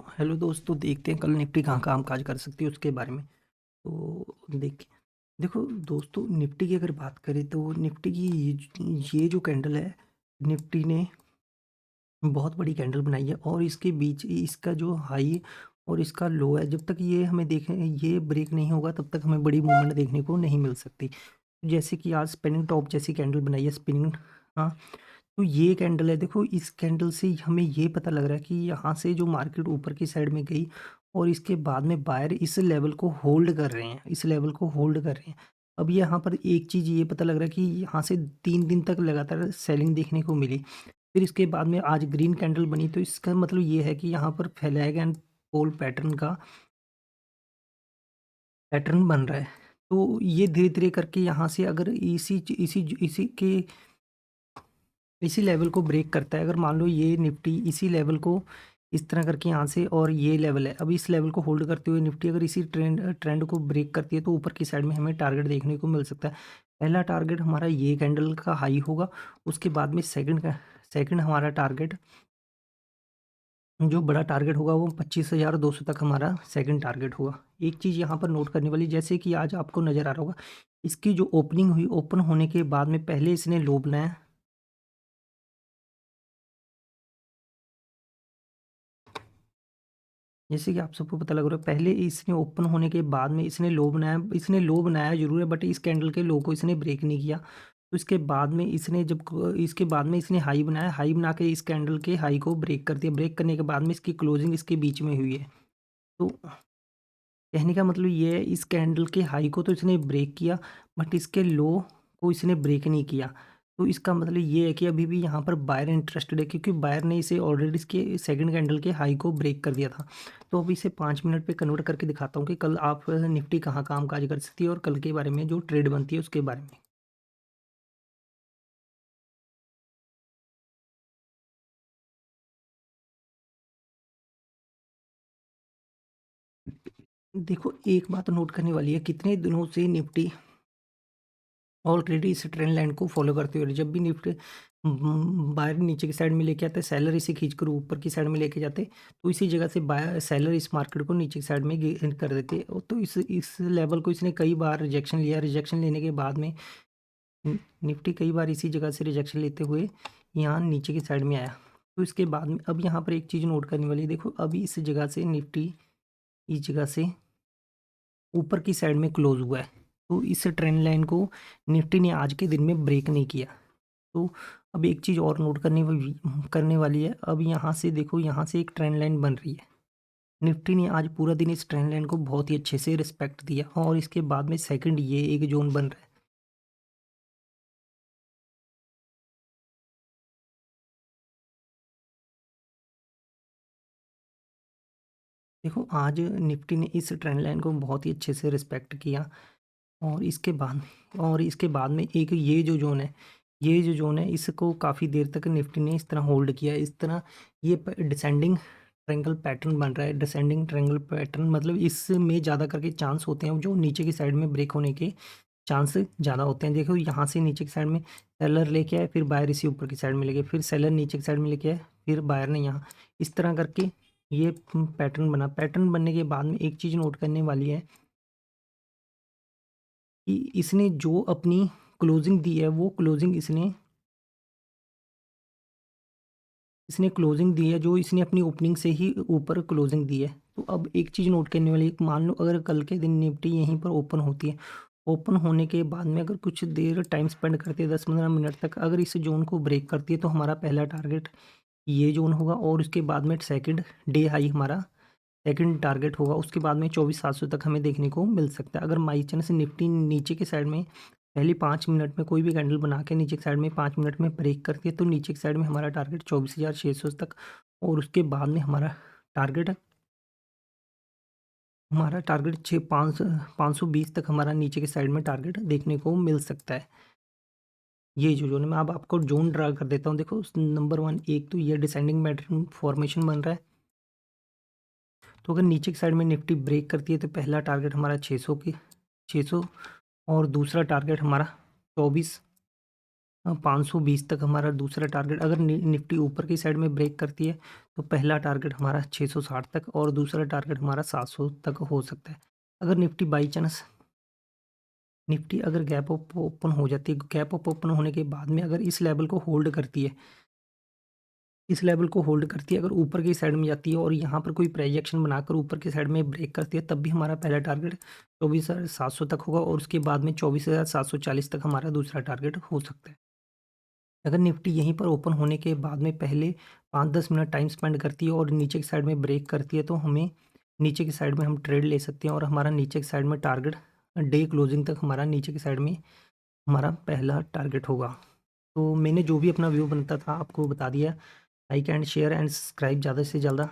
Hello दोस्तों, देखते हैं कल निफ्टी कहाँ काम काज कर सकती है उसके बारे में। तो देखो दोस्तों, निफ्टी की अगर बात करें तो निफ्टी की ये जो कैंडल है, निफ्टी ने बहुत बड़ी कैंडल बनाई है और इसके बीच इसका जो हाई और इसका लो है, जब तक ये हमें देखें ये ब्रेक नहीं होगा तब तक हमें बड़ी मूवमेंट देखने को नहीं मिल सकती। जैसे कि आज स्पिनिंग टॉप जैसी कैंडल बनाई है स्पिनिंग। हाँ, तो ये कैंडल है, देखो इस कैंडल से हमें ये पता लग रहा है कि यहाँ से जो मार्केट ऊपर की साइड में गई और इसके बाद में बायर इस लेवल को होल्ड कर रहे हैं, इस लेवल को होल्ड कर रहे हैं। अब यहाँ पर एक चीज़ ये पता लग रहा है कि यहाँ से 3 दिन तक लगातार सेलिंग देखने को मिली। फिर इसके बाद में आज ग्रीन कैंडल बनी, तो इसका मतलब ये है कि यहाँ पर फ्लैग एंड पोल पैटर्न का पैटर्न बन रहा है। तो ये धीरे धीरे करके यहाँ से अगर इसी लेवल को ब्रेक करता है, अगर मान लो ये निफ्टी इसी लेवल को इस तरह करके यहाँ से, और ये लेवल है, अब इस लेवल को होल्ड करते हुए निफ्टी अगर इसी ट्रेंड को ब्रेक करती है तो ऊपर की साइड में हमें टारगेट देखने को मिल सकता है। पहला टारगेट हमारा ये कैंडल का हाई होगा, उसके बाद में सेकंड हमारा टारगेट, जो बड़ा टारगेट होगा वो 25,200 तक हमारा सेकंड टारगेट होगा। एक चीज़ यहाँ पर नोट करने वाली, जैसे कि आज आपको नज़र आ रहा होगा, इसकी जो ओपनिंग हुई, ओपन होने के बाद में पहले इसने लो बनाया, जैसे कि आप सबको पता लग रहा है, पहले इसने ओपन होने के बाद में इसने लो बनाया जरूर है, बट इस कैंडल के लो को इसने ब्रेक नहीं किया। तो इसके बाद में इसके बाद में इसने हाई बनाया, हाई बना के इस कैंडल के हाई को ब्रेक कर दिया, ब्रेक करने के बाद में इसकी क्लोजिंग इसके बीच में हुई है। तो कहने का मतलब ये है, इस कैंडल के हाई को तो इसने ब्रेक किया, बट इसके लो को इसने ब्रेक नहीं किया। तो इसका मतलब ये है कि अभी भी यहाँ पर बायर इंटरेस्टेड है, क्योंकि बायर ने इसे ऑलरेडी इसके सेकंड कैंडल के हाई को ब्रेक कर दिया था। तो अभी इसे 5 मिनट पे कन्वर्ट करके दिखाता हूँ कि कल आप निफ्टी कहाँ काम काज कर सकती है और कल के बारे में जो ट्रेड बनती है उसके बारे में। देखो, एक बात नोट करने वाली है, कितने दिनों से निफ्टी ऑलरेडी इस ट्रेंड लाइन को फॉलो करते हुए, जब भी निफ्टी बायर नीचे की साइड में लेके आते, सेलर इसे खींचकर ऊपर की साइड में लेके जाते, तो इसी जगह से बायर सेलर इस मार्केट को नीचे की साइड में कर देते। तो इस लेवल को इसने कई बार रिजेक्शन लिया, रिजेक्शन लेने के बाद में निफ्टी कई बार इसी जगह से रिजेक्शन लेते हुए यहाँ नीचे की साइड में आया। तो इसके बाद में अब यहाँ पर एक चीज़ नोट करने वाली है, देखो अभी इस जगह से निफ्टी इस जगह से ऊपर की साइड में क्लोज हुआ है, तो इस ट्रेंड लाइन को निफ्टी ने आज के दिन में ब्रेक नहीं किया। तो अब एक चीज़ और नोट करने वाली है, अब यहाँ से देखो, यहाँ से एक ट्रेंड लाइन बन रही है। निफ्टी ने आज पूरा दिन इस ट्रेंड लाइन को बहुत ही अच्छे से रिस्पेक्ट दिया और इसके बाद में सेकंड ये एक जोन बन रहा है। देखो, आज निफ्टी ने इस ट्रेंड लाइन को बहुत ही अच्छे से रिस्पेक्ट किया और इसके बाद में एक ये जो जोन है इसको काफ़ी देर तक निफ्टी ने इस तरह होल्ड किया, इस तरह ये डिसेंडिंग ट्रायंगल पैटर्न बन रहा है। डिसेंडिंग ट्रायंगल पैटर्न मतलब इसमें ज़्यादा करके चांस होते हैं, जो नीचे की साइड में ब्रेक होने के चांस ज़्यादा होते हैं। देखो, यहाँ से नीचे की साइड में सेलर लेके आए, फिर बायर इसी ऊपर की साइड में लेके, फिर सेलर नीचे की साइड में लेके आए, फिर बायर ने यहाँ इस तरह करके ये पैटर्न बना। पैटर्न बनने के बाद में एक चीज़ नोट करने वाली है कि इसने जो अपनी क्लोजिंग दी है, वो क्लोजिंग इसने क्लोजिंग दी है, जो इसने अपनी ओपनिंग से ही ऊपर क्लोजिंग दी है। तो अब एक चीज़ नोट करने वाली है, मान लो अगर कल के दिन निफ्टी यहीं पर ओपन होती है, ओपन होने के बाद में अगर कुछ देर टाइम स्पेंड करती है, 10-15 मिनट तक, अगर इस जोन को ब्रेक करती है, तो हमारा पहला टारगेट ये जोन होगा और उसके बाद में सेकंड डे हाई हमारा सेकंड टारगेट होगा। उसके बाद में 24,700 तक हमें देखने को मिल सकता है। अगर बाई चांस निफ्टी नीचे की साइड में पहली 5 मिनट में कोई भी कैंडल बना के नीचे की साइड में 5 मिनट में ब्रेक करती है, तो नीचे की साइड में हमारा टारगेट 24,600 तक, और उसके बाद में टारगेट हमारा टारगेट 520 तक हमारा नीचे की साइड में टारगेट देखने को मिल सकता है। ये जो जोन है, मैं अब आपको जोन ड्रा कर देता हूँ। देखो, नंबर 1, एक तो ये डिसेंडिंग पैटर्न फॉर्मेशन बन रहा है। तो अगर नीचे की साइड में निफ्टी ब्रेक करती है, तो पहला टारगेट हमारा 600 और दूसरा टारगेट हमारा 24 520 तक हमारा दूसरा टारगेट। अगर निफ्टी ऊपर की साइड में ब्रेक करती है तो पहला टारगेट हमारा 660 तक और दूसरा टारगेट हमारा 700 तक हो सकता है। अगर निफ्टी बाई चांस निफ्टी अगर गैप अप ओपन हो जाती है, गैप अप ओपन होने के बाद में अगर इस लेवल को होल्ड करती है, इस लेवल को होल्ड करती है, अगर ऊपर की साइड में जाती है और यहाँ पर कोई प्रोजेक्शन बनाकर ऊपर की साइड में ब्रेक करती है, तब भी हमारा पहला टारगेट 24,700 तक होगा और उसके बाद में 24,740 तक हमारा दूसरा टारगेट हो सकता है। अगर निफ्टी यहीं पर ओपन होने के बाद में पहले 5-10 मिनट टाइम स्पेंड करती है और नीचे की साइड में ब्रेक करती है, तो हमें नीचे की साइड में हम ट्रेड ले सकते हैं और हमारा नीचे की साइड में टारगेट डे क्लोजिंग तक हमारा नीचे की साइड में हमारा पहला टारगेट होगा। तो मैंने जो भी अपना व्यू बनता था आपको बता दिया। Like and share and subscribe ज़्यादा से ज़्यादा